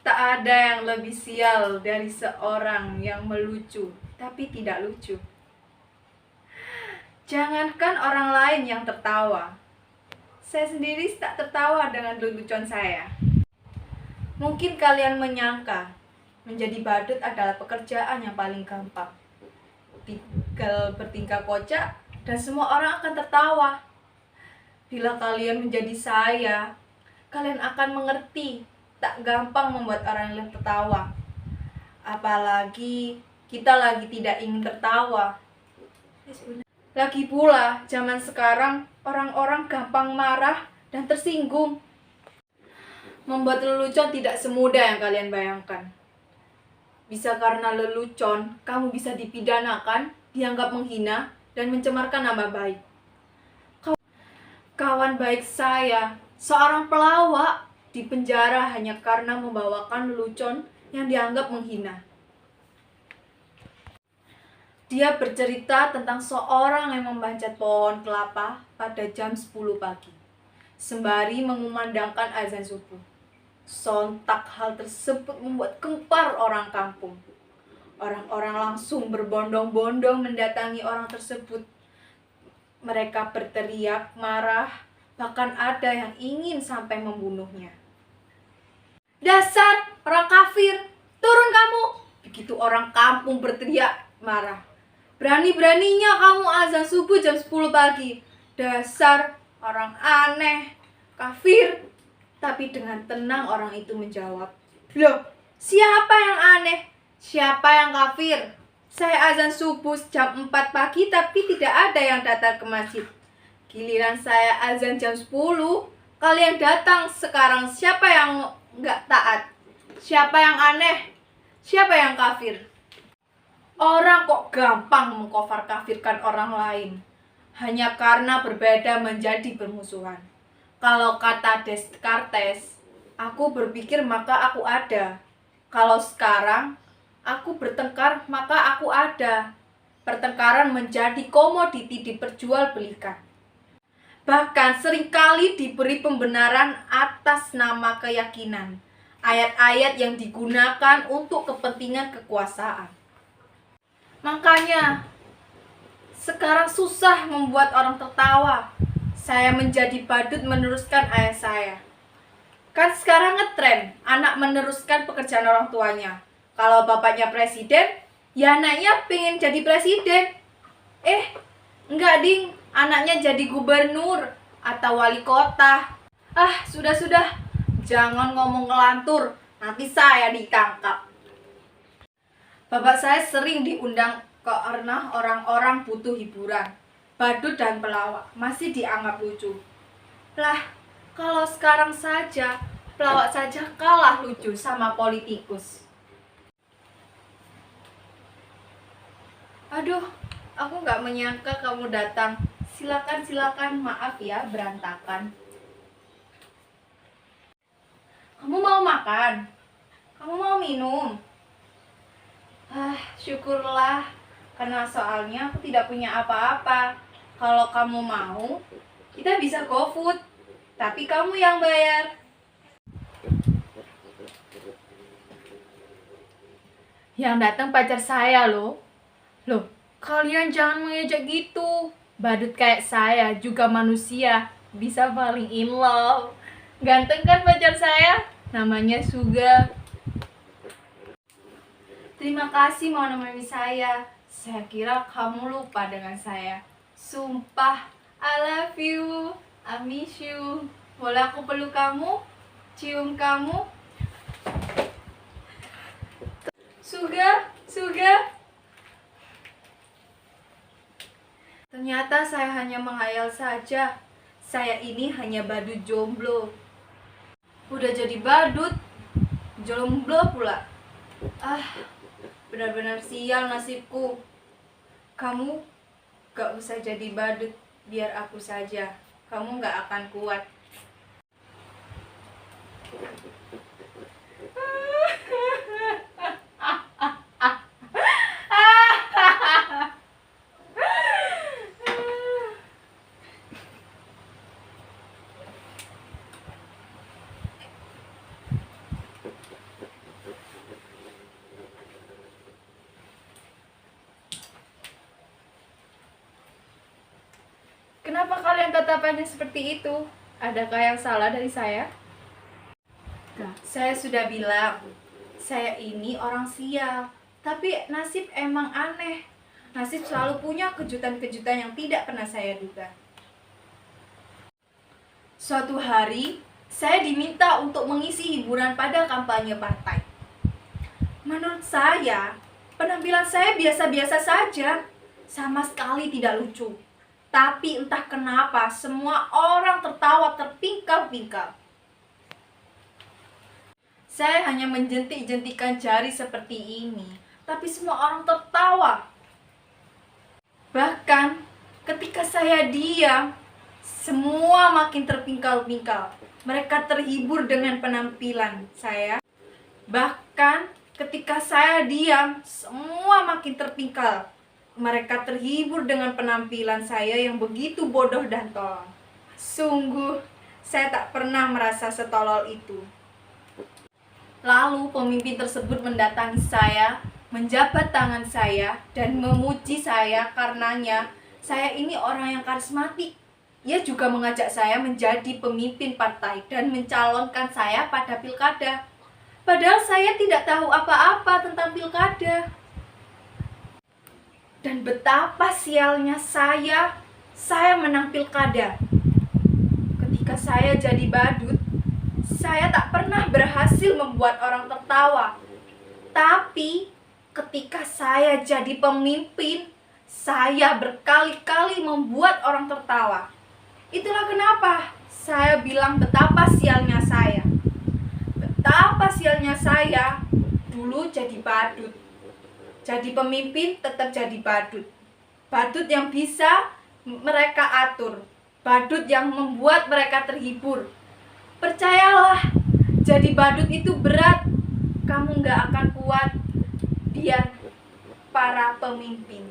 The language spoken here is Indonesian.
Tak ada yang lebih sial dari seorang yang melucu tapi tidak lucu. Jangankan orang lain yang tertawa, saya sendiri tak tertawa dengan lelucon saya. Mungkin kalian menyangka menjadi badut adalah pekerjaan yang paling gampang. Tinggal bertingkah kocak dan semua orang akan tertawa. Bila kalian menjadi saya, kalian akan mengerti tak gampang membuat orang lain tertawa. Apalagi kita lagi tidak ingin tertawa. Lagi pula, zaman sekarang orang-orang gampang marah dan tersinggung. Membuat lelucon tidak semudah yang kalian bayangkan. Bisa karena lelucon, kamu bisa dipidanakan, dianggap menghina, dan mencemarkan nama baik. Kawan baik saya, seorang pelawak, dipenjara hanya karena membawakan lelucon yang dianggap menghina. Dia bercerita tentang seorang yang memanjat pohon kelapa pada jam 10 pagi, sembari mengumandangkan azan subuh. Sontak hal tersebut membuat gempar orang kampung. Orang-orang langsung berbondong-bondong mendatangi orang tersebut. Mereka berteriak, marah, bahkan ada yang ingin sampai membunuhnya. "Dasar orang kafir, turun kamu!" Begitu orang kampung berteriak marah. "Berani-beraninya kamu azan subuh jam 10 pagi. Dasar orang aneh, kafir." Tapi dengan tenang orang itu menjawab, "Loh, siapa yang aneh? Siapa yang kafir? Saya azan subuh jam 4 pagi tapi tidak ada yang datang ke masjid. Giliran saya azan jam 10, kalian datang. Sekarang siapa yang nggak taat? Siapa yang aneh? Siapa yang kafir?" Orang kok gampang mengkafir-kafirkan orang lain hanya karena berbeda menjadi bermusuhan. Kalau kata Descartes, aku berpikir maka aku ada. Kalau sekarang, aku bertengkar maka aku ada. Pertengkaran menjadi komoditi diperjualbelikan. Bahkan seringkali diberi pembenaran atas nama keyakinan. Ayat-ayat yang digunakan untuk kepentingan kekuasaan. Makanya, sekarang susah membuat orang tertawa. Saya menjadi badut meneruskan ayah saya. Kan sekarang ngetren anak meneruskan pekerjaan orang tuanya. Kalau bapaknya presiden, ya anaknya pengen jadi presiden. Enggak ding, anaknya jadi gubernur atau wali kota. Sudah. Jangan ngomong ngelantur, nanti saya ditangkap. Bapak saya sering diundang karena orang-orang butuh hiburan. Badut dan pelawak masih dianggap lucu. Lah, kalau sekarang saja, pelawak saja kalah lucu sama politikus. Aduh, aku gak menyangka kamu datang. Silakan, maaf ya, berantakan. Kamu mau makan? Kamu mau minum? Syukurlah, karena soalnya aku tidak punya apa-apa. Kalau kamu mau, kita bisa GoFood, tapi kamu yang bayar. Yang datang pacar saya loh. Loh, kalian jangan mengejek gitu. Badut kayak saya juga manusia, bisa falling in love. Ganteng kan pacar saya? Namanya Suga. Terima kasih mau nemani saya. Saya kira kamu lupa dengan saya. Sumpah, I love you, I miss you. Boleh aku peluk kamu? Cium kamu? Suga. Ternyata saya hanya menghayal saja. Saya ini hanya badut jomblo. Udah jadi badut, jomblo pula. Benar-benar sial nasibku. Kamu gak usah jadi badut, biar aku saja. Kamu gak akan kuat. Kenapa kalian tatapannya seperti itu? Adakah yang salah dari saya? Saya sudah bilang, saya ini orang sial. Tapi nasib emang aneh. Nasib selalu punya kejutan-kejutan yang tidak pernah saya duga. Suatu hari, saya diminta untuk mengisi hiburan pada kampanye partai. Menurut saya, penampilan saya biasa-biasa saja, sama sekali tidak lucu. Tapi entah kenapa semua orang tertawa terpingkal-pingkal. Saya hanya menjentik-jentikan jari seperti ini, tapi semua orang tertawa. Bahkan ketika saya diam, semua makin terpingkal-pingkal. Mereka terhibur dengan penampilan saya. Bahkan ketika saya diam, semua makin terpingkal. Mereka terhibur dengan penampilan saya yang begitu bodoh dan tolol. Sungguh, saya tak pernah merasa setolol itu. Lalu pemimpin tersebut mendatangi saya, menjabat tangan saya, dan memuji saya karenanya saya ini orang yang karismatik. Ia juga mengajak saya menjadi pemimpin partai dan mencalonkan saya pada pilkada. Padahal saya tidak tahu apa-apa tentang pilkada. Dan betapa sialnya saya menang pilkada. Ketika saya jadi badut, saya tak pernah berhasil membuat orang tertawa. Tapi ketika saya jadi pemimpin, saya berkali-kali membuat orang tertawa. Itulah kenapa saya bilang betapa sialnya saya. Betapa sialnya saya dulu jadi badut. Jadi pemimpin tetap jadi badut. Badut yang bisa mereka atur. Badut yang membuat mereka terhibur. Percayalah, jadi badut itu berat. Kamu gak akan kuat. Dia para pemimpin.